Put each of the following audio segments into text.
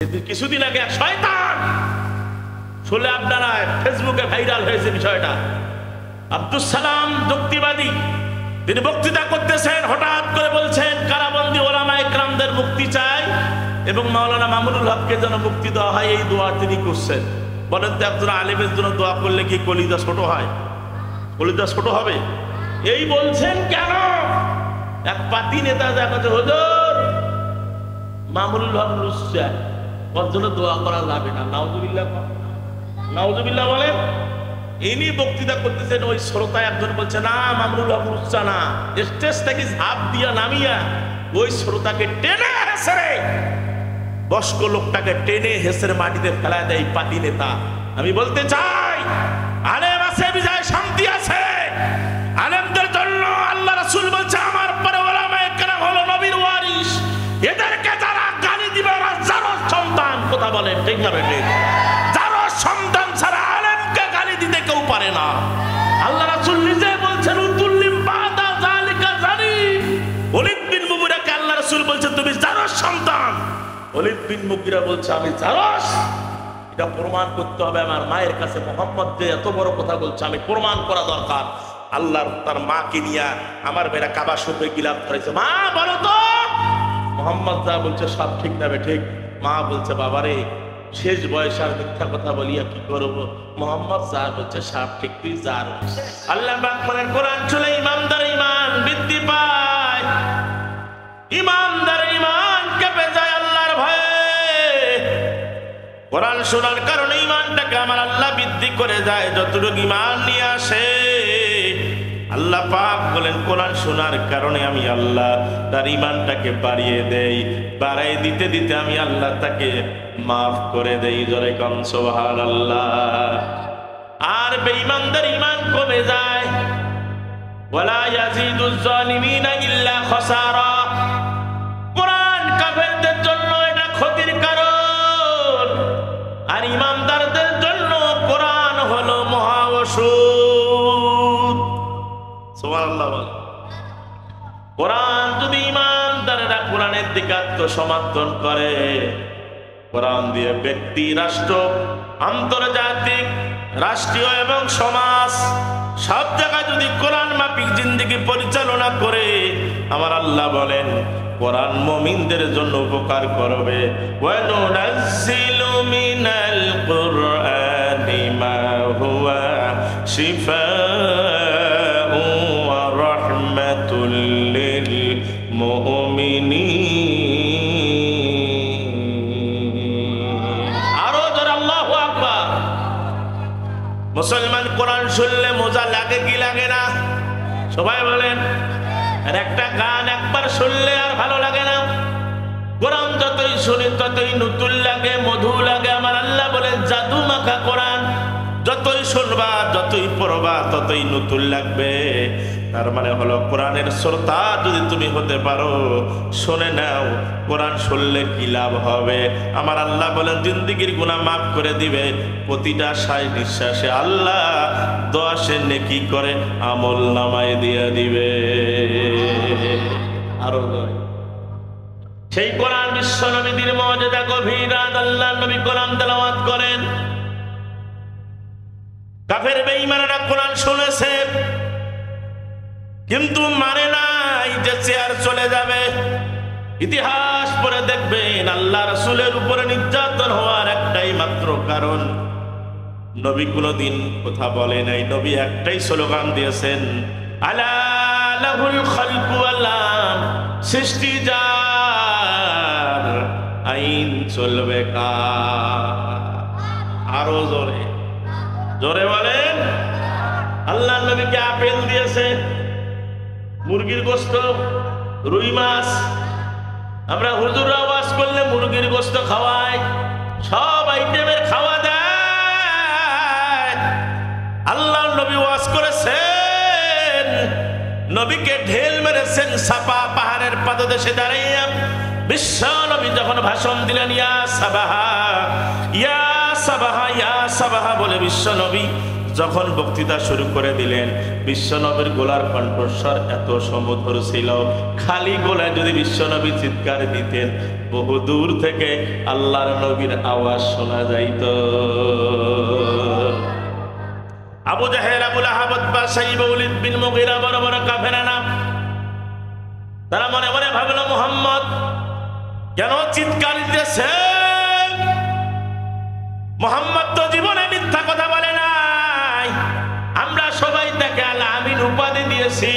কিছুদিন আগে এক শয়তান শুনলে আপনারা ফেসবুকে ভাইরাল হয়েছে বিষয়টা। আব্দুস সালাম যুক্তিবাদী, তিনি বক্তৃতা করতেছেন, হঠাৎ করে বলছেন কারাবন্দী ওলামায়ে কেরামদের মুক্তি চাই এবং মাওলানা মামুনুল হককে যেন মুক্তি দেওয়া হয়, এই দোয়া তিনি করছেন। বলেন তো একজন আলেমের জন্য দোয়া করলে কি কলিজা ছোট হয়? কলিজা ছোট হবে? এই বলছেন কেন? এক পাতি নেতা দেখাচ্ছে হুজুর মামুনুল হক লুচ্চা, ওর জন্য দোয়া করা যাবে না। নাউজুবিল্লাহ, নাউজুবিল্লাহ বলেন। ইনি বক্তৃতা করতেছেন, ওই শ্রোতা একজন বলছে না মামুনুল হক লুচ্চা না, স্টেজ থেকে ঝাঁপ দিয়া নামিয়া ওই শ্রোতাকে টেনে হেসরে, বয়স্ক লোকটাকে টেনে হেসরে মাটিতে ফেলায় দেয় পাতি নেতা। আমি বলতে চাই আলেম আছে বিজয় শান্তি আছে। আলেমদের জন্য আল্লাহ রাসূল বলছে আমার পরে ওলামায়ে কেরাম হলো নবীর ওয়ারিস। এদেরকে যারা গালি দিবে ওরা যারো সন্তান। কথা বলেন ঠিক না বেঠিক? যারো সন্তান ছাড়া আলেমকে গালি দিতে কেউ পারে না। আল্লাহ রাসূল নিজে বলছেন উতুল্লিম বাদা যালিকা জালিম। ওলীদ বিন মুগীরাকে আল্লাহ রাসূল বলছেন তুমি যারো সন্তান। ওলীদ বিন মুগীরা বলছে আমি জারস। এটা প্রমাণ করতে হবে আমার মায়ের কাছে। মোহাম্মদ যে এত বড় কথা বলছে আমি প্রমাণ করা দরকার। আল্লাহর তার মাকে নিয়ে আমার মেয়েরা কাবা শরীফে গিলাফ করেছে। মা বলো তো মোহাম্মদ যা বলছে সব ঠিক না ঠিক? মা বলছে বাবারে শেষ বয়সে আর মিথ্যা কথা বলিয়া কি করবো? মোহাম্মদ যা বলছে সব ঠিক, তুই যা। আল্লাহ পাক বলেন কোরআন শুনে ইমানদার ঈমান বৃদ্ধি পায়, ইমানদার ঈমান কেঁপে যায় আল্লাহর ভয়ে। কোরআন শোনার কারণে ঈমানটাকে আমার আল্লাহ বৃদ্ধি করে যায়। যতটুকু ঈমান নিয়ে আসে আল্লাহ পাক বলেন কোরআন শোনার কারণে আমি আল্লাহ তার ঈমানটাকে বাড়িয়ে দেই। বাড়াই দিতে দিতে আমি আল্লাহ তাকে মাফ করে দেই। জোরে কোন সুবহানাল্লাহ। আর বেঈমানদের ঈমান কমে যায়। ওয়ালা ইয়াজিদুজ জালিমিনা ইল্লা খাসারা। কোরআন কাফেরদের জন্য এটা ক্ষতির কারণ, আর ঈমানদারদের জন্য কোরআন হলো মহা ওষুধ। সুবহানাল্লাহ বলে। কোরআন যদি ঈমানদারেরা কোরআনের দিকে আত্মসমর্পণ করে, কোরআন দিয়ে ব্যক্তি, রাষ্ট্র, আন্তর্জাতিক, রাষ্ট্রীয় এবং সমাজ সব জায়গায় যদি কোরআন মাফিক জিন্দেগি পরিচালনা করে, আমার আল্লাহ বলেন কোরআন মুমিনদের জন্য উপকার করবে। ওয়া নুনাজ্জিলু মিনাল কুরআনি মা হুয়া শিফাউ ওয়া রাহমাতুল লিল মুমিনিন। আরো জোরে আল্লাহু আকবার। মুসলমান কোরআন শুনলে মজা লাগে কি লাগে না? সবাই বলেন। আর একটা গান একবার শুনলে আর ভালো লাগে না। কোরআন যতই শুনি ততই নতুন লাগে, মধু লাগে। আমার আল্লাহ বলেন জাদু মাখা কোরআন, যতই শুনবা যতই পড়বা ততই নতুন লাগবে। তার মানে হলো কোরআনের শ্রোতা যদি তুমি হতে পারো, শুনে নাও কোরআন শুনলে কি লাভ হবে। আমার আল্লাহ বলেন জিন্দেগির গুনাহ মাফ করে দিবে। প্রতিটা শ্বাস নিঃশ্বাসে আল্লাহ 10 নেকি করে আমল নামায় দিয়ে দিবে। আরো সেই কোরআন বিশ্ব নবীর মুজিজা গভীর রাত আল্লাহর নবী কোরআন তেলাওয়াত করেন। কাফের বেঈমানরা কোরআন শুনেছে কিন্তু মানে নাই যে চেয়ার চলে যাবে। ইতিহাস পড়ে দেখবেন আল্লাহ রাসূলের উপরে নির্যাতন হওয়ার একটাই মাত্র কারণ, নবী কোনদিন কথা বলে নাই। নবী একটাই স্লোগান দিয়েছেন আলা লাহুল খালকু ওয়াল আমর। সৃষ্টি যার, আইন চলবে কার। আরো জোরে জোরে বলেন। আল্লাহ নবীকে আপেল দিয়েছে, মুরগির গোশত, রুই মাছ। আমরা হুজুররা ওয়াজ করলে মুরগির গোশত খাওয়াই, সব আইটেমের খাওয়া দেয়। আল্লাহ নবী ওয়াজ করেছেন, নবীকে ঢেল মেরেছেন সাফা পাহাড়ের পাদদেশে দাঁড়িয়ে। বিশ্ব নবী যখন ভাষণ দিলেন ইয়া সাবাহা ইয়া সাবাহা ইয়া সাবাহা বলে বিশ্ব নবী যখন বক্তৃতা শুরু করে দিলেন, বিশ্বনবীর গলার কণ্ঠস্বর এত সমধুর ছিল, খালি গলায় যদি বিশ্বনবী চিৎকার দিতেন বহু দূর থেকে আল্লাহর নবীর আওয়াজ শোনা যাইত। আবু জাহেল, আবু লাহাব, উতবা, শাইবা, ওয়ালিদ বিন মুগীরা বড় বড় কাফেরা না, তারা মনে মনে ভাবলো মুহাম্মদ কেন চিৎকার দিতেছে? মুহাম্মদ তো জীবনে মিথ্যা কথা বলে নাই, আমরা সবাই তাকে আল আমিন উপাধি দিয়েছি,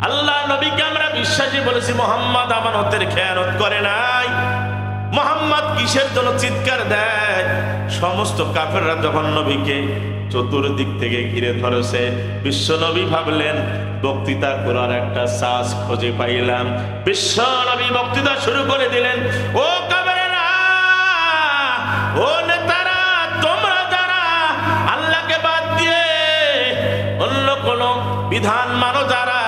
আল্লাহ নবীকে আমরা বিশ্বাসী বলেছি, মুহাম্মদ আমানতের খেয়ানত করে নাই, মুহাম্মদ কিসের জন্য চিৎকার দেয়? সমস্ত কাফেররা যখন নবীকে চতুর্দিক থেকে ঘিরে ধরেছে, বিশ্ব নবী ভাবলেন বক্তৃতা করার একটা সাজ খুঁজে পাইলাম। বিশ্ব নবী বক্তৃতা শুরু করে দিলেন, ও কাফেররা, ও নেতারা, তোমরা যারা আল্লাহকে বাদ দিয়ে অন্য কোন বিধান মানো, যারা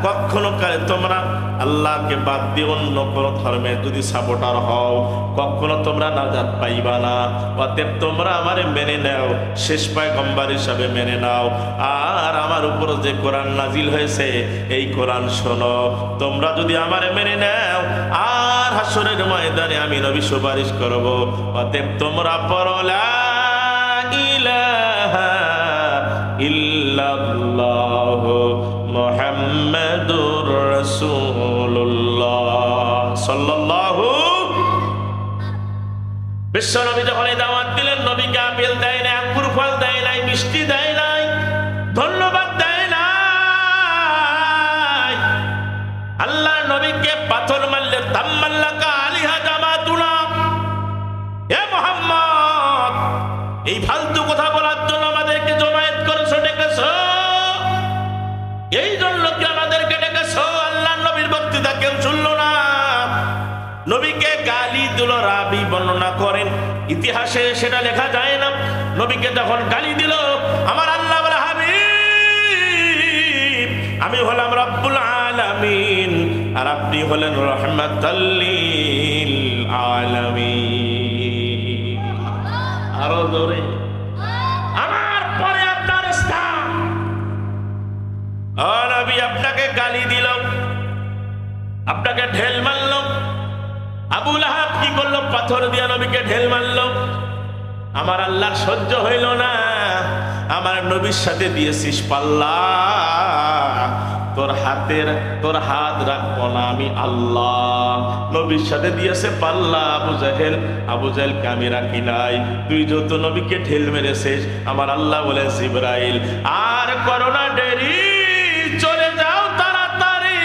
কখনো কালে তোমরা আল্লাহকে বাদ দিয়ে অন্য কোন ধর্মের যদি সাপোর্টার হও, কখনো তোমরা নাজাত পাইবা না। অতএব তোমরা আমারে মেনে নাও, শেষ পয়গম্বর হিসাবে মেনে নাও, আর আমার উপর যে কোরআন নাজিল হয়েছে এই কোরআন শোনো। তোমরা যদি আমারে মেনে নাও, আর হাসরের ময়দানে আমি নবী সুপারিশ করব। অতএব তোমরা পড়ো লা ইলাহা ইল্লাল্লাহ মুহাম্মাদুর রাসূলুল্লাহ সাল্লাল্লাহু। বিশ্ব নবী যখন এই দাওয়াত দিলেন, নবীকে আপেল দেয় নাই, আঙ্গুর ফল দেয় নাই, মিষ্টি দেয় নাই, ধন্যবাদ দেয় নাই, আল্লাহ নবীকে পাথর মারলে তাম্মাল্লাকা আলিহা জামাতুনা, হে মুহাম্মদ এই ফালতু কথা বলার জন্য আমাদেরকে জমায়েত করেছো, ডেকেছো, এই জন্য কি আমাদেরকে ডেকেছো? আল্লাহ নবীর বক্তৃতা কেউ শুনলো না, নবীকে গালি দিল। রাবি বর্ণনা করেন, ইতিহাসে সেটা লেখা যায় না। নবীকে যখন গালি দিল, আমার আল্লাহ বলে, হাবিব আমি হলাম রব্বুল আলামিন, আর আপনি হলেন রাহমাতাল লিল আলামিন। আরো জোরে, আমার পরে আপনার স্থান। নবী আপনাকে গালি দিল, আপনাকে ঢেল মারল। আবু লাহাব কি করলো? পাথর দিয়ে নবীকে ঢেল মারল। আমার আল্লাহ সহ্য হইল না, আমার নবীর সাথে দিয়েছিস পাল্লা, তোর হাত রাখবো না আমি আল্লাহ। নবীর সাথে দিয়েছে পাল্লা আবু জাহেলকে আমি রাখি নাই। তুই যত নবীকে ঢেল মেরেছিস, আমার আল্লাহ বলে জিবরাইল আর করো না দেরি, চলে যাও তাড়াতাড়ি,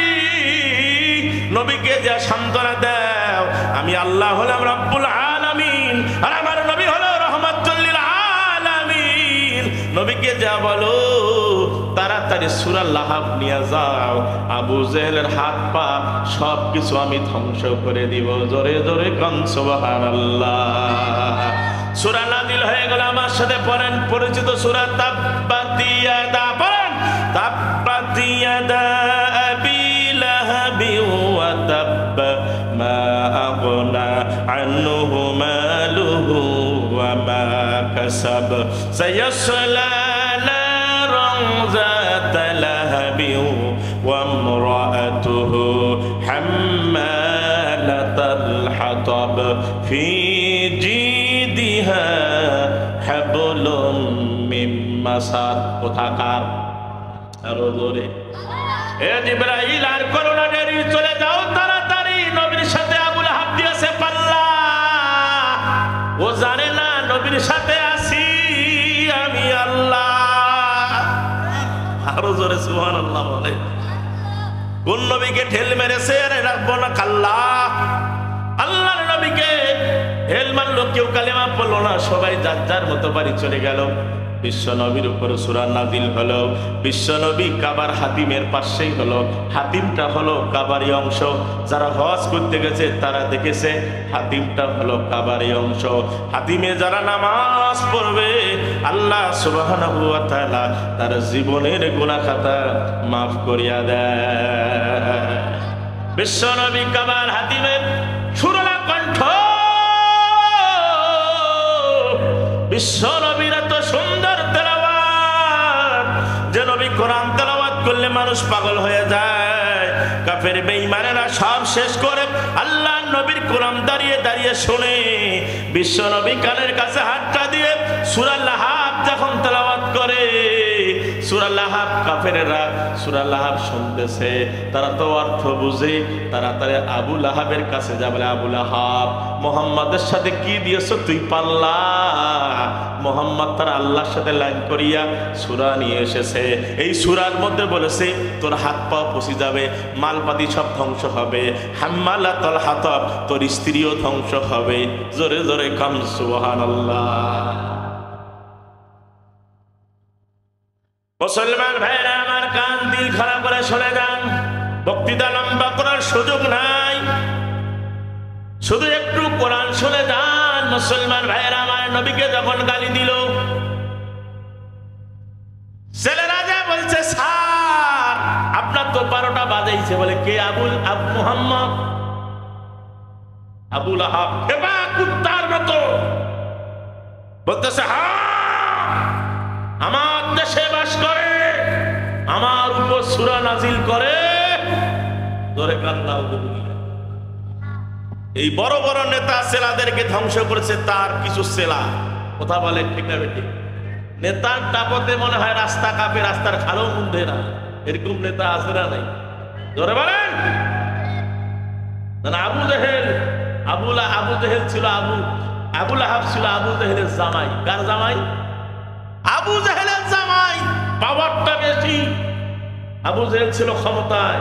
নবীকে যা সান্ত্বনা দাও, আমি আল্লাহ হলাম রব্বুল আলামিন, আর আমার নবী হলো রাহমাতুল লিল আলামিন। নবীকে যা বলো তাড়াতাড়ি সূরা লাহাব নিয়ে যাও, আবু জাহেলের হাত পা সবকিছু আমি ধ্বংস করে দিব। জোরে জোরে কান সুবহানাল্লাহ। সূরা নাজিল হয়ে গেল, আমার সাথে পড়েন পরিচিত সূরা তাব্বাত ইয়াদা, পড়েন তাব্বাত ইয়াদা আবি লাহাবি ওয়া তাব্ব মা আগনা আনহু মালুহু ওয়া মা কাসাব সায়াসলা নারান যাতা লাহাবি ওয়া ইমরাআতুহু হাম্মালাতাল হাতাব ফি জিদিহা হাবলুম মিন মাসাদ। কোথাকার? আরো জোরে, এ জিবরাইল আর করো না দেরি, চলে যাও তাড়াতাড়ি, নবীর সাথে আবু লাহাব দিয়েছে পাল্লা, ও জানে না নবীর সাথে আছি আমি আল্লাহ। আরো জোরে সুবহানাল্লাহ বলে। কোন নবীকে ঢেল মেরেছে? আরে রাখবো না কাল্লা, আল্লাহর নবীকে ঢেল মারলো, কেউ কালেমা পড়লো না, সবাই যার যার মতো বাড়ি চলে গেল। বিশ্ব নবীর উপর সূরা নাজিল হলো। বিশ্ব নবী কাবার হাতিমের পাশেই হলো। হাতিমটা হলো কাবারই অংশ, যারা হজ করতে গেছে তারা দেখেছে হাতিমটা হলো কাবারই অংশ। হাতিমে যারা নামাজ পড়বে, আল্লাহ সুবহানাহু ওয়া তাআলা তার জীবনের গুনাহ খাতা মাফ করিয়া দেয়। বিশ্ব নবী কাবার হাতিমের সুরলা কণ্ঠ, বিশ্ব নবীর এত সুন্দর তেলাওয়াত যে নবী কোরআন তেলাওয়াত করলে মানুষ পাগল হয়ে যায়। কাফের বেঈমানেরা সব শেষ করে আল্লাহ নবীর কোরআন দাঁড়িয়ে দাঁড়িয়ে শুনে বিশ্ব নবী কানের কাছে হাতটা দিয়ে সূরা লাহাব যখন তেলাওয়াত করে, সূরা লাহাব কাফেরেরা সূরা লাহাব শুনতেছে, তারা তো অর্থ বুঝে, তাড়াতাড়ি আবু লাহাবের কাছে যা বলে, আবু লাহাব মুহাম্মাদের সাথে কি দিয়েছ তুই পাল্লা? মুহাম্মদ তার আল্লাহর সাথে লাইন করিয়া সূরা নিয়ে এসেছে, এই সূরার মধ্যে বলেছে তোর হাত পা পচে যাবে, মালপাতি সব ধ্বংস হবে, হাম্মালাতুল হাতাব তোর স্ত্রীও ধ্বংস হবে। জোরে জোরে কাম সুবহানাল্লাহ। মুসলমান ভাইরা আমার, কান দিল খারাপ করে শুনে যান, বক্তৃতা লম্বা করার সুযোগ নাই, শুধু একটু কোরআন শুনে যান। মুসলমান ভাইরা আমার, নবীকে যখন গালি দিল, ছেলেরা যা বলছে স্যার আপনার তো 12টা বাজাইছে, বলে কে? মুহাম্মদ। আবু লাহাব খেপা কুত্তার মতো বলতেছে, হ্যাঁ আমার দেশে বাস করে, আমার উপর সূরা নাজিল করে। ধরে কান্না। এই বড় বড় নেতা সেলাদেরকে ধ্বংস করেছে তার কিছু সেলা। কথা বলে ঠিক না বেটি? নেতার টাপতে মনে হয় রাস্তা কাঁপে, রাস্তার খালও মুন্দে না, এরকম নেতা আছে না নাই? ধরে বলেন। আবু জেহেল, আবু জেহেল ছিল আবু লাহাব ছিল আবু জেহেলের জামাই। কার জামাই? আবু জেহেলের জামাই। পাওয়ারটা বেশি। আবু জেহেল ছিল ক্ষমতায়।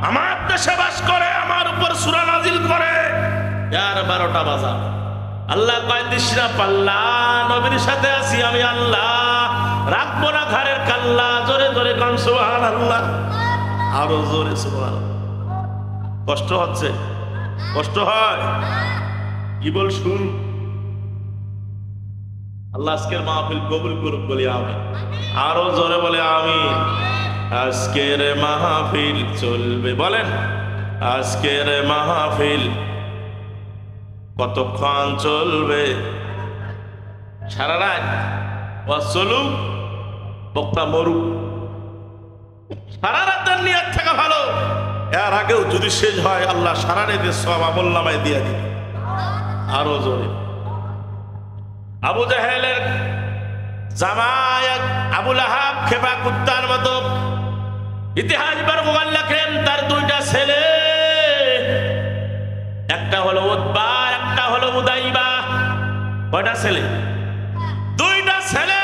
আমার দেশে বাস করে, আমার উপর সূরা নাজিল করে, আর 12টা বাজা। আল্লাহ কয় দিস না পাল্লা, নবীর সাথে আছি আমি আল্লাহ, রাখবো না ঘরের কাল্লা। জোরে জোরে কান সুবহানাল্লাহ, আরো জোরে সুবহানাল্লাহ। কষ্ট হচ্ছে? কষ্ট হয়? কি বল শুন, আল্লাহ আজকের মাহফিল কবুল করুক, বলি আমিন। আরো জোরে বলে আমিন। আজকের মাহফিল চলবে, বলেন আজকের মাহফিল কতক্ষণ চলবে? সারা রাত। চলুক, বক্তা মরুক, সারা রাতের নিয়ত থাকা ভালো। এর আগেও যদি শেষ হয় আল্লাহ সারা রাতে সব আমল নামায় দিয়ে দিবে। আরো জোরে। আবু জাহেলের জামাই আবু লাহাব খেপা কুত্তার মতো। ইতিহাস বর্ণনা লেখেন তার 2টা ছেলে, একটা হলো উতবা, একটা হলো উদাইবা। কয়টা ছেলে? 2টা ছেলে।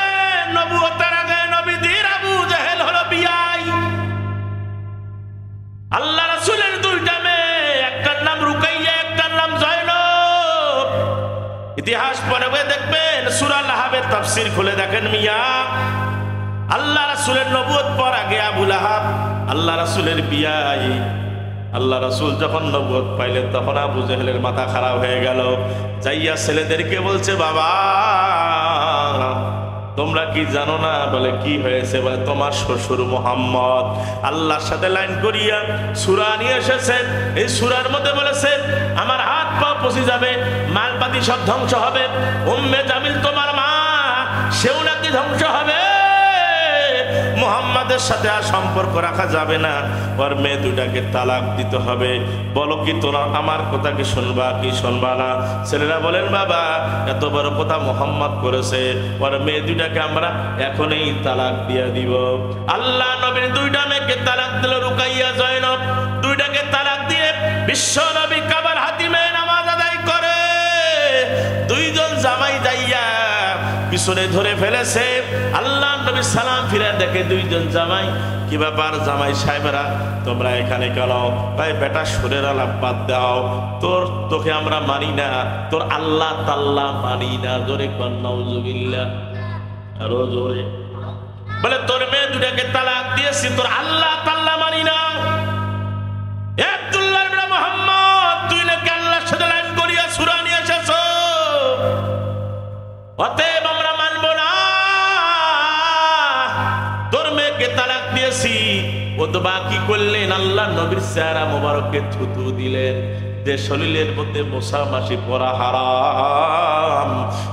নবুয়তের আগে নবীদের আবু জাহেল হলো বিয়াই। আল্লাহ রাসূলের 2টা মেয়ে, একটার নাম রুকাইয়া, একটার নাম জয়নব। ইতিহাস পড়ে দেখবেন, সূরা লাহাবের তাফসীর খুলে দেখেন মিয়া। আল্লাহ রাসূলের নবুয়ত পর আগে আবু লাহাব আল্লাহ রাসূলের বিয়াই। আল্লাহ রাসূল যখন নবুয়ত পাইলেন তখন আবু জাহেলের মাথা খারাপ হয়ে গেল। যাইয়া ছেলেদেরকে বলছে, বাবা তোমরা কি জানো না? বলে কি হয়েছে? বলে তোমার শ্বশুর মুহাম্মদ আল্লাহর সাথে লাইন করিয়া সূরা নিয়ে এসেছেন। এই সূরার মধ্যে বলেছেন আমার হাত পা পচে যাবে, মালপাতি সব ধ্বংস হবে, উম্মে জামিল তোমার মা সেও নাকি ধ্বংস হবে, মুহাম্মাদের সাথে আর সম্পর্ক রাখা যাবে না, ওর মেয়ে 2টাকে তালাক দিতে হবে। বলো কি তোরা আমার কথা কি শুনবা কি শুনবা না? ছেলেরা বলেন বাবা এত বড় কথা মুহাম্মদ করেছে, ওর মেয়ে 2টাকে আমরা এখনই তালাক দিয়ে দিব। আল্লাহ নবীর 2টা মেয়েকে তালাক দিল, রুকাইয়া জয়নব। 2টাকে তালাক দিয়ে বিশ্ব নবী কাবার হাতিমে নামাজ আদায় করে। 2জন জামাই যাইয়া পিছনে ধরে ফেলেছে। আল্লাহ নবী সালাম ফিরে দেখে 2জন জামাই। কি ব্যাপার জামাই সাহেবেরা তোমরা এখানে কেন? ভাই বেটা সুরের আলাপ বাদ দাও, তোকে আমরা মানি না, তোর আল্লাহ তাল্লাহ মানি না। জোরে কর নাউজুবিল্লাহ, আরো জোরে। বলে তোর মেয়ে 2টাকে তালাক দিয়েছি, তোর আল্লাহ তাল্লাহ মানি না। আব্দুল্লাহ ইবনে মুহাম্মদ তুই নাকি আল্লাহর সাথে লাইন করিয়া সূরা নিয়ে এসেছো, অতএব আমরা মানব না। তোর মেয়েকে তালাক দিয়েছি। উতবা কি করলেন? আল্লাহ নবীর চেহারা মোবারককে থুতু দিলেন। যে শরীরের মধ্যে মশা মাছি পড়া হারাম,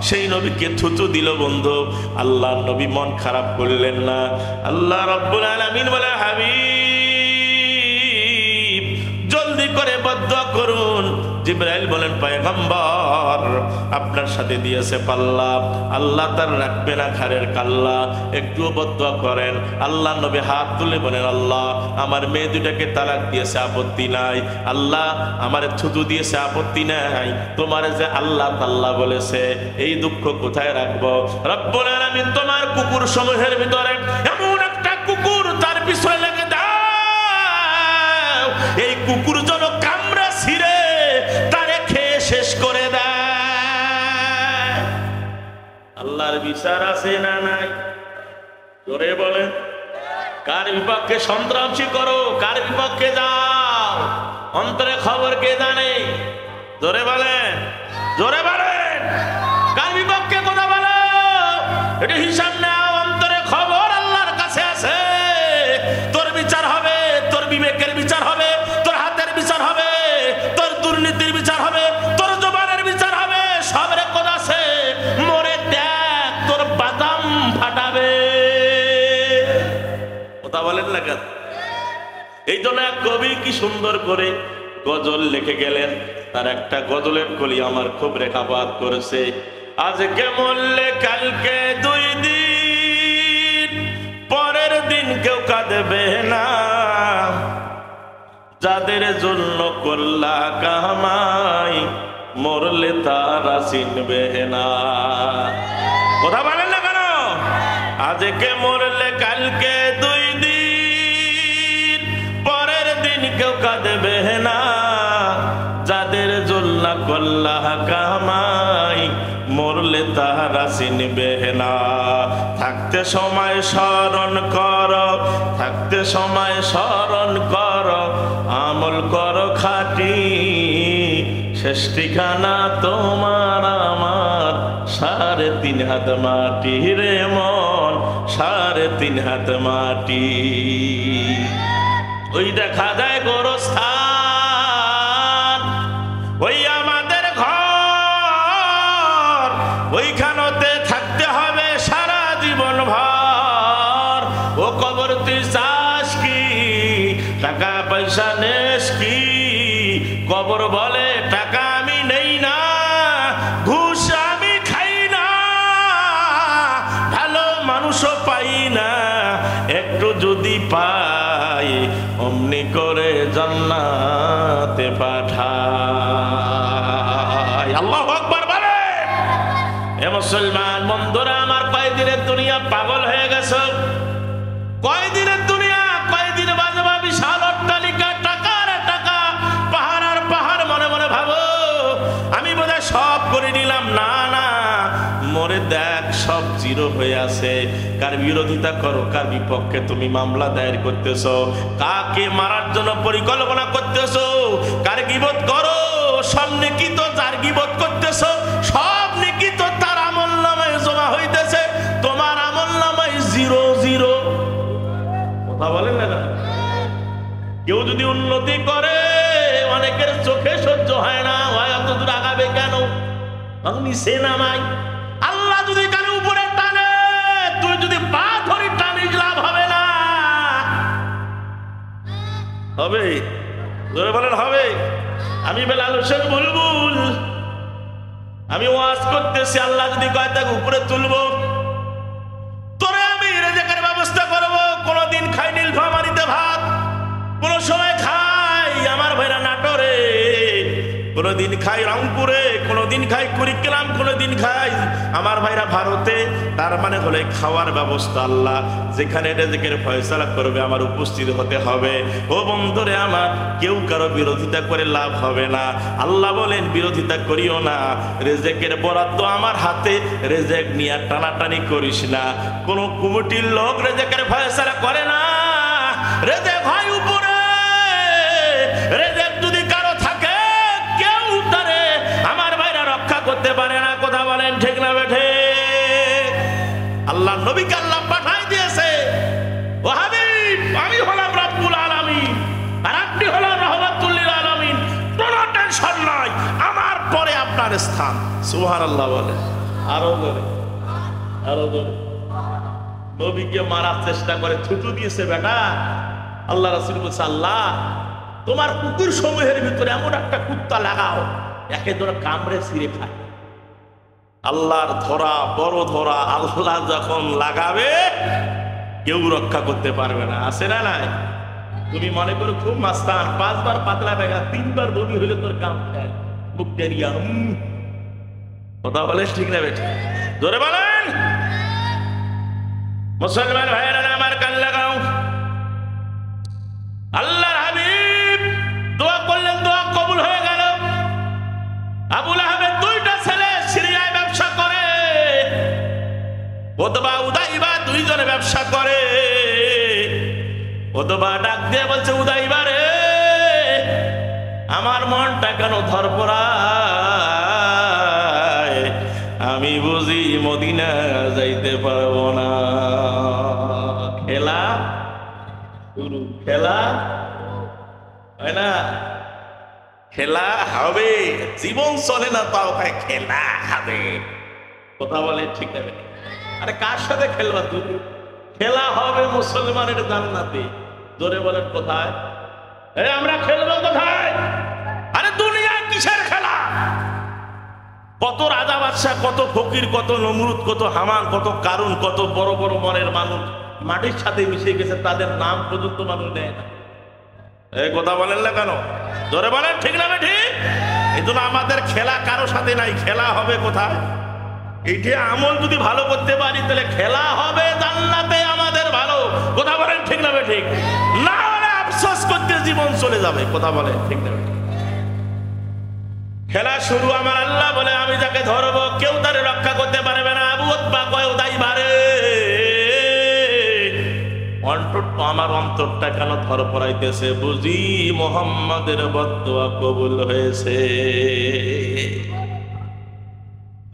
সেই নবীকে থুতু দিল। বন্ধু আল্লাহ নবী মন খারাপ করলেন না। আল্লাহ রাব্বুল আলামিন বলে হাবিব জিবরাইল বলেন পয়গম্বর আপনার সাথে দিয়েছে পাল্লা, আল্লাহ তার রাখবে না ঘাড়ের কাল্লা, একটু বদদুয়া করেন। আল্লাহ নবী হাত তুলে বলেন আল্লাহ আমার মেয়ে দুটাকে তালাক দিয়েছে আপত্তি নাই, আল্লাহ আমার থুতু দিয়েছে আপত্তি নাই, তোমার যে আল্লাহ তাল্লাহ বলেছে এই দুঃখ কোথায় রাখবো? রব্বুল আলামিন তোমার কুকুর সমূহের ভিতরে এমন একটা কুকুর তার পিছনে লেগে দাও, এই কুকুর যেন কামড়া ছিঁড়ে তারে খেয়ে শেষ করে দেয়। আল্লাহর বিচার আছে না নাই? জোরে বলেন। কার বিপক্ষে সন্ত্রাসী করো, কার বিপক্ষে যাও, অন্তরে খবর কে জানে? জোরে বলেন, জোরে বলেন। কার বিপক্ষে কথা বলো, এটা হিসাব নাও, অন্তরে খবর আল্লাহর কাছে আছে। তোর বিচার হবে, তোর বিবেকের বিচার হবে, তোর হাতের বিচার হবে, তোর দুর্নীতির বিচার হবে, তোর জবানের বিচার হবে, সব রেকর্ড আছে। মরে দেখ তোর বাদাম ফাটাবে। কথা বলেন না কেন? এই জন্য এক কবি কি সুন্দর করে গজল লিখে গেলেন, তার একটা গজলের কলি আমার খুব রেখাপাত করেছে। আজকে মরলে কালকে 2 দিন, পরের দিন কেউ কাঁদবে না, যাদের জন্য করলা কামাই মরলে তারা চিনবে না। কথা বলেন না কেন? আজকে মরলে কালকে 2 দিন, পরের দিন কেউ কাঁদবে না, যাদের জন্য করলা কামাই মরলে তারা চিনবে না। থাকতে সময় স্মরণ কর, থাকতে সময় স্মরণ কর, আমল কর খাঁটি, শেষ ঠিকানা তোমার আমার 3.5 হাত মাটি রে মন, 3.5 হাত মাটি। ওই দেখা যায় গোরস্থান, ওই আমাদের ঘর, ওইখানতে থাকতে হবে সারা জীবন ভর। ও কবর তুই চাস কি, টাকা পয়সা নেস কি? কবর বলে টাকা আমি নেই না, ঘুষ আমি খাই না, ভালো মানুষও পাই না, একটু যদি পাই অমনি করে জান্নাতে পাঠাই। আল্লাহু আকবার বলে। এ মুসলমান বন্ধুরা আমার, কয়দিনের দুনিয়া পাগল হয়ে গেছে, কয়দিনের দুনিয়া, কয়দিন বাজবা বিশাল অট্টালিকা, টাকার টাকা, পাহাড় আর পাহাড়, মনে মনে ভাবো আমি বোধহয় সব করে নিলাম। না না, মরে দেখ সব জিরো হয়ে আছে। কার বিরোধিতা করো, কার বিপক্ষে তুমি মামলা দায়ের করতেছো, কাকে মারার জন্য পরিকল্পনা করতেছো, কার গীবত করো, সব নেকি তো যার গীবত করতেছো সব নেকি তো তার আমলনামায় জমা হইতেছে, তোমার আমলনামায় 0 0। কথা বলেন না? কেউ যদি উন্নতি করে অনেকের চোখে সহ্য হয় না, এত দূর আগাবে কেন, নিচে নামাই। আল্লাহ যদি কারো উপরে টানে, তুই যদি পা ধরি টানিস, লাভ হবে না। হবে? জোরে বলেন হবে? আমি বেলাল হোসেন বুলবুল, আমি ওয়াজ করতেছি, আল্লাহ যদি কয় তাকে উপরে তুলবো, তোরে আমি রেজেকের ব্যবস্থা করবো। কোনদিন খাই নীলফামারীতে ভাত, কোন সময় খাই আমার ভাইরা নাটোরে, কোনদিন খাই রংপুরে, কোনদিন খাই কুড়িগ্রাম, কোনদিন খাই আমার ভাইরা ভারতে। তার মানে হলে খাওয়ার ব্যবস্থা আল্লাহ যেখানে রেজেকের ফয়সালা করবে আমার উপস্থিত হতে হবে। ও বন্ধুরে আমার, কেউ কারো বিরোধিতা করে লাভ হবে না। আল্লাহ বলেন বিরোধিতা করিও না, রেজেকের বরাদ্দ আমার হাতে, রেজেক নিয়ে টানাটানি করিস না। কোন কমিটির লোক রেজেকের ফয়সালা করে না, রেজেক হয় উপরে। রেজেক যদি কারো থাকে, কেউ তারে আমার ভাইরা রক্ষা করতে পারে না। কথা বলেন ঠিক না বেঠে? আল্লাহ নবীকে আল্লাহ পাঠাই দিয়েছে, ও হাবিব আমি হলাম রব্বুল আলামিন আর আপনি হলেন রাহমাতুল লিল আলামিন, কোনো টেনশন নাই, আমার পরে আপনার স্থান। সুবহানাল্লাহ বলে। আরো জোরে, আরো জোরে। নবীকে মারার চেষ্টা করে থুতু দিয়েছে বেটা। আল্লাহ রাসূল বলছে, আল্লাহ তোমার কুকুর সমূহের ভিতরে এমন একটা কুত্তা লাগাও একে ধরে কামড়ে ছিঁড়ে খায়। আল্লাহর ধরা বড় ধরা, আল্লাহ যখন লাগাবে কেউ রক্ষা করতে পারবে না। আছে না নাই? তুমি মনে করো খুব মাস্তান, 5 বার পাতলা বেগা, 3 বার বমি হইলে তোর কাম খায়, মুখ টেরিয়া। কথা বলে ঠিক না বেটা? জোরে বলেন। মুসলমান ভাইয়েরা আমার কান লাগাও। আল্লাহর হাবিব দোয়া করলেন, দোয়া কবুল হয়ে গেল। আবু লাহাবের 2টা ছেলে সিরিয়ায় ব্যবসা করে, উতবা উদাইবা 2 জনে ব্যবসা করে। উতবা ডাক দিয়ে বলছে, উদাইবা রে, আমার মনটা কেন ধরপড়ায়, আমি বুঝি মদিনা যাইতে পারবো না। খেলা শুরু, খেলা হয় না? খেলা হবে, জীবন চলে না তাও খেলা হবে। কথা বলে ঠিক না? আরে কার সাথে খেলবা তুমি? খেলা হবে মুসলমানের জান্নাতে। জোরে বলেন কোথায়? আমরা খেলবো কোথায়? আরে দুনিয়ায় কিসের খেলা? কত রাজা বাদশাহ, কত ফকির, কত নমরুদ, কত হামান, কত কারুন, কত বড় বড় মনের মানুষ মাটির সাথে মিশে গেছে, তাদের নাম পর্যন্ত মানুষ নেয় না। এই কথা বলেন না কেন? জোরে বলেন ঠিক না ঠিক? এই জন্য আমাদের খেলা কারো সাথে নাই। খেলা হবে কোথায়? এইটা আমল যদি ভালো করতে পারি তাহলে খেলা হবে জান্নাতে আমাদের ভালো। কথা বলেন ঠিক না ঠিক? না হলে আফসোস করতে জীবন চলে যাবে। কথা বলেন ঠিক না? খেলা শুরু আমার আল্লাহ বলে, আমি যাকে ধরবো কেউ তারে রক্ষা করতে পারবে না। আবু উতবা কয়, উদাইবারে, আমার অন্তরটা কেন ধরপড়াইতেছে, বুঝি মুহাম্মাদের বদদুয়া কবুল হয়েছে।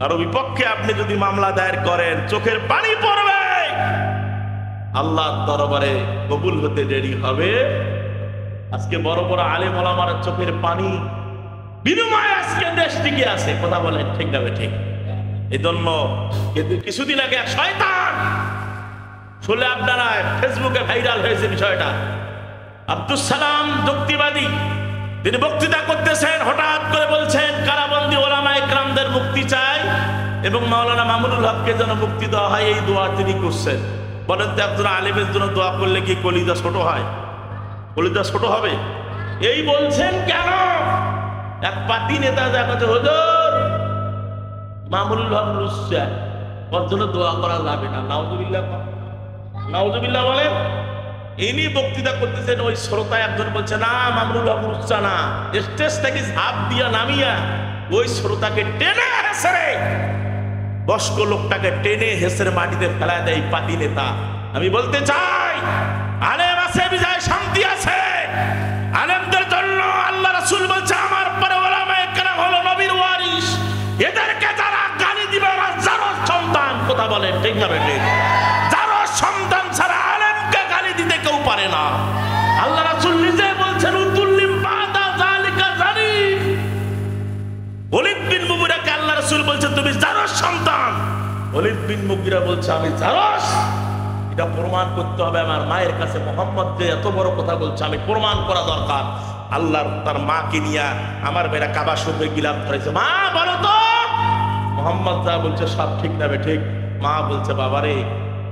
আর বিপক্ষে আপনি যদি মামলা দায়ের করেন চোখের পানি পড়বে, আল্লাহর দরবারে কবুল হতে দেরি হবে। আজকে বড় বড় আলেম ওলামার চোখের পানি বিনিময়ে আজকে দেশ টিকে আছে। কথা বলেন ঠিক না ঠিক? এই জন্য কিছুদিন আগে এক শয়তান, শুনলে আপনারা ফেসবুকে ভাইরাল হয়েছে বিষয়টা, আব্দুস সালাম যুক্তিবাদী, তিনি বক্তৃতা করতেছেন, হঠাৎ করে বলছেন কারাবন্দী ওলামা ইকরামদের মুক্তি চাই এবং মাওলানা মামুনুল হককে যেন মুক্তি দেওয়া হয়, এই দোয়া তিনি করছেন। বলেন তো একজন আলেমের জন্য দোয়া করলে কি কলিজা ছোট হয়? কলিজা ছোট হবে? এই বলছেন কেন? এক পাতি নেতা দেখাচ্ছে, হুজুর মামুনুল হক রুসা, ওর জন্য দোয়া করা যাবে না। নাউজুবিল্লাহ, নাউজুবিল্লাহ বলেন। ইনি বক্তৃতা করতেছেন, ওই শ্রোতা একজন বলছে না মামুনুল হক রুসা না, স্টেজ থেকে ঝাঁপ দিয়া নামিয়া ওই শ্রোতাকে টেনে হেসরে, বয়স্ক লোকটাকে টেনে হেসরে মাটিতে ফেলা দেয় পাতি নেতা। আমি বলতে চাই, আলেম আছে বিজয় শান্তি আছে। আলেমদের জন্য আল্লাহ রাসূল বলছে, আমার পরে ওলামায়ে কেরাম হলো নবীর ওয়ারিস। এদেরকে যারা গালি দিবে ওরা যারো সন্তান। কথা বলেন ঠিক না বেঠিক? যারো সন্তান ছাড়া আলেমকে গালি দিতে কেউ পারে না। আল্লাহ রাসূল নিজে বলছেন, উতুল্লিম বাদা যালিকা জানিম। ওলীদ বিন মুগীরাকে আল্লাহ রাসূল বলছেন, তুমি যারস সন্তান। ওলীদ বিন মুগীরা বলছে, আমি যারস। এটা প্রমাণ করতে হবে আমার মায়ের কাছে। মোহাম্মদ যে এত বড় কথা বলছে, আমি প্রমাণ করা দরকার। আল্লাহ তার মাকে নিয়ে আমার বেড়া কাবা শরীফে গিলাফ ধরেছে। মা বলো তো মোহাম্মদ যা বলছে সব ঠিক না ঠিক? মা বলছে, বাবারে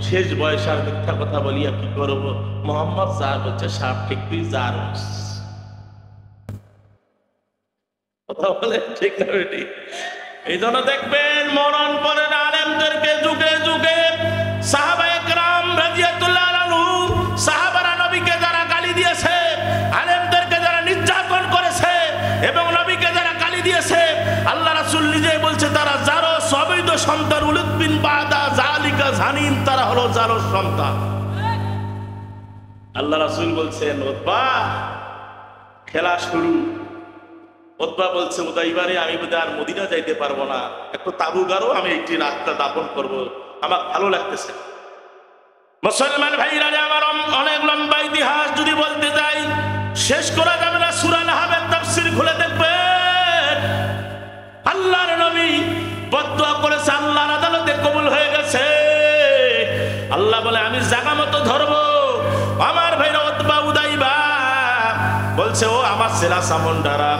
শেষ বয়সে আর মিথ্যা কথা বলিয়া কি করবো? মোহাম্মদ যা বলছে সব ঠিক, তুই যারস। কথা বলে ঠিক না ঠিক? এই জন্য দেখবেন মরণ পরে আলেমদেরকে যুগে যুগে সাহাবায়ে কেরাম রাদিয়াল্লাহু আনহু, সাহাবারা নবীকে যারা গালি দিয়েছে, আলেমদেরকে যারা নির্যাতন করেছে এবং নবীকে যারা গালি দিয়েছে, আল্লাহ রাসূল নিজেই বলছে তারা জারস, অবৈধ সন্তান। উলীদ বিন বাদা যালিকা জানিম, তারা হলো জারস সন্তান। আল্লাহ রাসূল বলছেন, উতবা খেলা শুরু। উতবা বলছে, উদাইবারে, আমি বোধহয় আর মদিনা যাইতে পারবো না, একটু তাবু গাড়ো, আমি একটি রাতটা দাপন করবো, আমার ভালো লাগতেছে। মুসলমান ভাইরা আমার অনেক লম্বা ইতিহাস যদি বলতে যাই শেষ করা যাবে না। সূরা লাহাবের তাফসীর খুলে দেখবেন, আল্লাহর নবী বদদুয়া করেছে, আল্লাহর আদালতে কবুল হয়ে গেছে। আল্লাহ বলে, আমি জায়গা মতো ধরবো। আমার ভাইরা উতবা উদাইবা বলছে, ও সেরা সামন্ডারা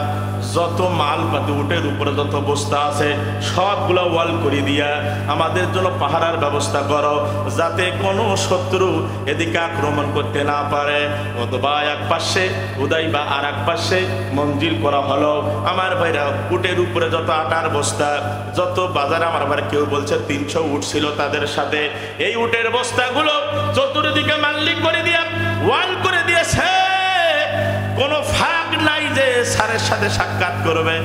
যত মাল পাতি উটের উপরে যত বস্তা আছে সবগুলো ওয়াল করে দিয়া আমাদের জন্য পাহারার ব্যবস্থা করো, যাতে কোনো শত্রু এদিকে আক্রমণ করতে না পারে। অথবা এক পাশে হুদাইবা আর এক পাশে মঞ্জিল করা হলো। আমার ভাইরা উটের উপরে যত আটার বস্তা, যত বাজারে, আমার ভাই কেউ বলছে 300 উট ছিল তাদের সাথে, এই উটের বস্তাগুলো চতুর্দিকে মাল্লিক করে দিয়া ওয়াল করে দিয়েছে, কোনো ফাঁক নাই যে স্যারের সাথে সাক্ষাৎ করবে।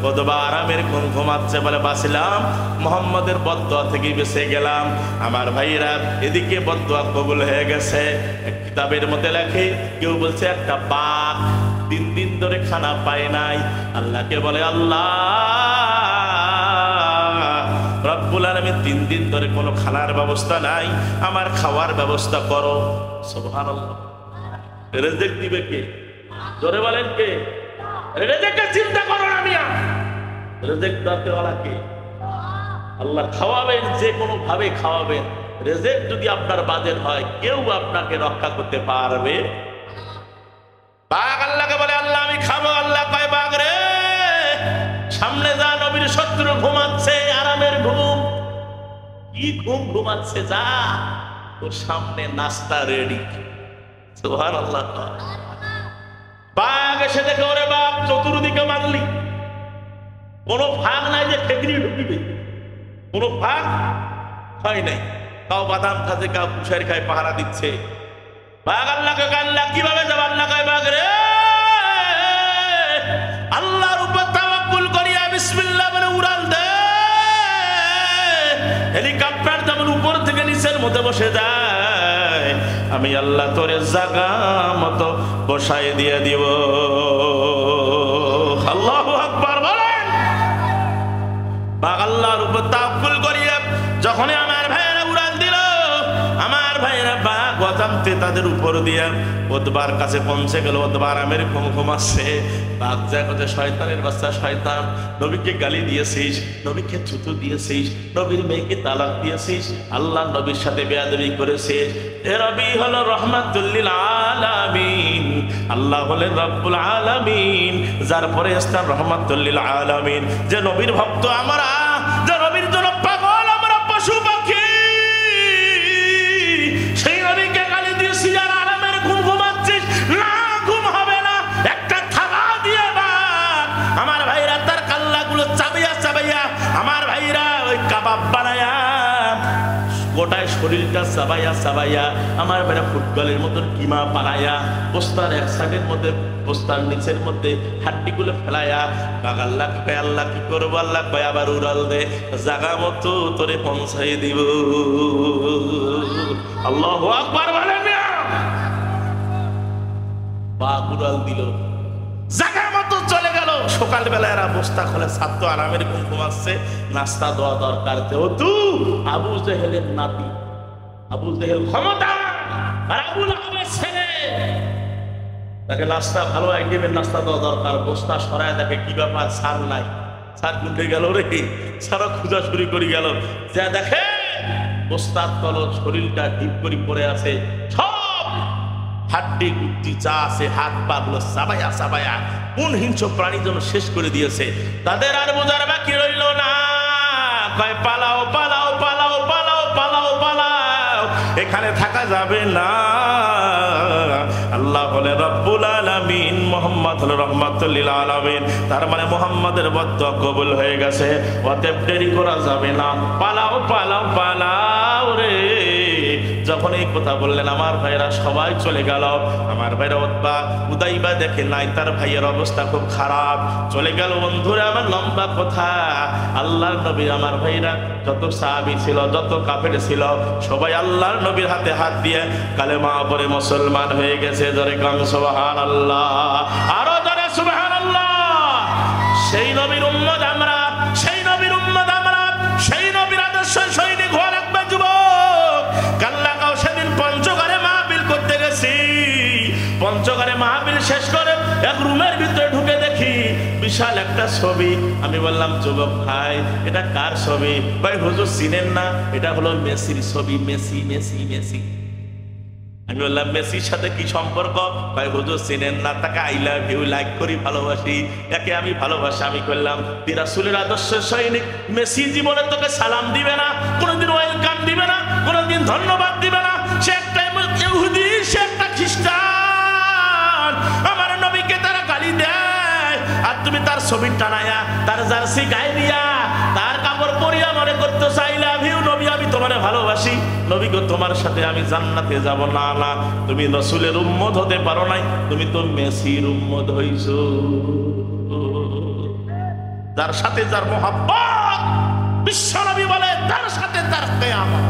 অথবা আরামের ঘুম ঘুমাচ্ছে বলে বাঁচলাম, মোহাম্মদের বদদুয়া থেকে বেঁচে গেলাম। আমার ভাইরা এদিকে বদদুয়া কবুল হয়ে গেছে। কিতাবের মধ্যে লেখে, কেউ বলছে একটা বাঘ 3 দিন ধরে খানা পায় নাই, আল্লাহকে বলে আল্লাহ রব্বুল আলামিন 3 দিন ধরে কোনো খানার ব্যবস্থা নাই, আমার খাওয়ার ব্যবস্থা করো। সুবহানাল্লাহ। রিজিক দিবে কে? জোরে বলেন কে? রিজিকের চিন্তা করো না মিয়া, রিজিক দাতে ওয়ালা কে? আল্লাহ খাওয়াবেন, যে কোনো ভাবে খাওয়াবেন। রিজিক যদি আপনার বাজেট হয়, কেউ আপনাকে রক্ষা করতে পারবে। বাঘ আল্লাহকে বলে আল্লাহ আমি খাবো, আল্লাহ কয় বাঘ রে সামনে যা, নবীর শত্রু ঘুমাচ্ছে আরামের ঘুম। কি ঘুম ঘুমাচ্ছে, যা তোর সামনে নাস্তা রেডি। সুবহানাল্লাহ। বাঘ এসে দেখে, ওরে বাপ চতুর্দিকে মারলি, কোনো ভাগ নাই যে খেগড়ি ঢুকিবে, কোনো ভাগ হয় নাই। কাউ বাদাম খাচ্ছে, কাউ কুশারি খায়, পাহারা দিচ্ছে। বাঘ আল্লাহকে আল্লাহ কিভাবে যাবে? আল্লাহ কয় বাঘ রে আল্লাহর উপর তাওয়াক্কুল করিয়া বিসমিল্লাহ বলে উড়াল দে। হেলিকপ্টার যেমন উপর থেকে নিচের মধ্যে বসে যায়, আমি আল্লাহ তোরে জায়গা মতো বসাই দিয়ে দিব। আল্লাহু আকবার বলেন। বাঘ আল্লাহর উপর তাওয়াক্কুল করিয়া যখনই আমার ভাইয়েরা উড়াল দিল, আমার ভাইয়েরা বাঘ অজান্তে তাদের উপর দিয়া উতবার কাছে পৌঁছে গেল। উতবার আমের ঘুম ঘুমাচ্ছে। বাঘ যা কথা, শয়তানের বাচ্চা শয়তান, নবীকে গালি দিয়েছিস, নবীকে থুতু দিয়েছিস, নবীর মেয়েকে তালাক দিয়েছিস, আল্লাহ নবীর সাথে বেয়াদবি করেছিস। এ নবী হলো রহমাতুল লিল আলামিন, আল্লাহ হলেন রব্বুল আলামিন, যার পরে স্থান রহমাতুল লিল আলামিন। যে নবীর ভক্ত আমরা, যে নবীর জন্য পাগল আমরা, পশু পাখি, সেই নবীকে গালি দিয়েছিস আর আরামের ঘুম ঘুমাচ্ছিস। না, ঘুম হবে না, একটা থাবা দিয়ে বাঘ আমার ভাইরা তার কাল্লাগুলো চাবাইয়া চাবাইয়া, আমার ভাইরা ওই কাবাব বানায়া গোটায় শরীরটা চাবাইয়া চাবাইয়া, আমার ভাইরা ফুটবলের মতন কিমা বানায়া, বস্তার এক সাইডের মধ্যে, বস্তার নিচের মধ্যে হাড্ডিগুলো ফেলায়া, বাঘ আল্লাহ কয় আল্লাহ কি করবো? আল্লাহ কয় আবার উড়াল দে, জাগা মতো তোরে পৌঁছাই দিব। আল্লাহু আকবার বলেন। বাঘ উড়াল দিল, জাগা মতো চলে গেল। সকালবেলা এরা বস্তা খোলে, ছাত্র আরামের ঘুম ঘুমাচ্ছে, নাস্তা দেওয়া দরকার। যেহেতু আবু জেহেলের নাতি, আবু জেহেল ক্ষমতা, আর আবু লাহাবের ছেলে, তাকে নাস্তা, ভালো আইটেমের নাস্তা দেওয়া দরকার। বস্তা সরায় দেখে কি ব্যাপার, সার নাই। সার উঠে গেল রে, সারা খুঁজা শুরু করে গেল। যা দেখে বস্তার তল শরীরটা ঢিপ করে পড়ে আছে, সব হাড্ডি গুড্ডি যা আছে, হাত পা গুলো চাবাইয়া চাবাইয়া কোন হিংস্র প্রাণী যেন শেষ করে দিয়েছে। তাদের আর বোঝার বাকি রইল না। কয় পালাও পালাও পালাও পালাও পালাও পালাও, এখানে থাকা যাবে না। আল্লাহ হলে রব্বুল আলামিন, মুহাম্মদ হলো রহমাতুল লিল আলামিন। তার মানে মুহাম্মাদের বদদুয়া কবুল হয়ে গেছে। অতএব দেরি করা যাবে না, পালাও পালাও পালাও রে। যখন এই কথা বললেন, আমার ভাইরা সবাই চলে গেল। আমার ভাইরা উতবা উদাইবা দেখে নাই, তার ভাইয়ের অবস্থা খুব খারাপ, চলে গেল। বন্ধুরা আমার লম্বা কথা, আল্লাহর নবী, আমার ভাইরা যত সাহাবী ছিল, যত কাফের ছিল, সবাই আল্লাহর নবীর হাতে হাত দিয়ে কালেমা পড়ে মুসলমান হয়ে গেছে। জোরে কাম সুবহানাল্লাহ, আরো জোরে সুবহানাল্লাহ। সেই নবীর উম্মত আমরা, সেই নবীর উম্মত আমরা, সেই নবীর আদর্শ সৈনিক হওয়া লাগবে যুবক। কাল্লাকাও সেদিন পঞ্চগড়ে মাহফিল করতে গেছি। পঞ্চগড়ে মাহফিল শেষ করে এক রুমের ভিতরে ঢুকে দেখি বিশাল একটা ছবি। আমি বললাম, যুবক ভাই এটা কার ছবি? ভাই হুজুর চিনেন না? এটা হলো মেসির ছবি। Messi Messi Messi. আমি বললাম মেসির সাথে কি সম্পর্ক? ভাই হুজুর চিনেন না, তাকে আই লাভ ইউ লাইক করি, ভালোবাসি, একে আমি ভালোবাসি। আমি করলাম তুই রাসূলের আদর্শের সৈনিক, মেসি জীবনে তোকে সালাম দিবে না, কোনোদিন ওয়েলকাম দিবে না, কোনোদিন ধন্যবাদ দিবে না। সে একটা ইহুদি, সে একটা খ্রিস্টান, আমার নবীকে তারা গালি দেয়, আর তুমি তার ছবি টানায়া, তার জার্সি গায়ে দিয়া, তার কাপড় পরিয়া মনে করতে চাই লাভ ইউ নবী, আমি তোমারে ভালোবাসি, নবী গো তোমার সাথে আমি জান্নাতে যাব। না না, তুমি রাসূলের উম্মত হতে পারো নাই, তুমি তো মেসির উম্মত হইছো। যার সাথে যার মোহাব্বত, বিশ্ব নবী বলে তার সাথে তার কিয়ামত।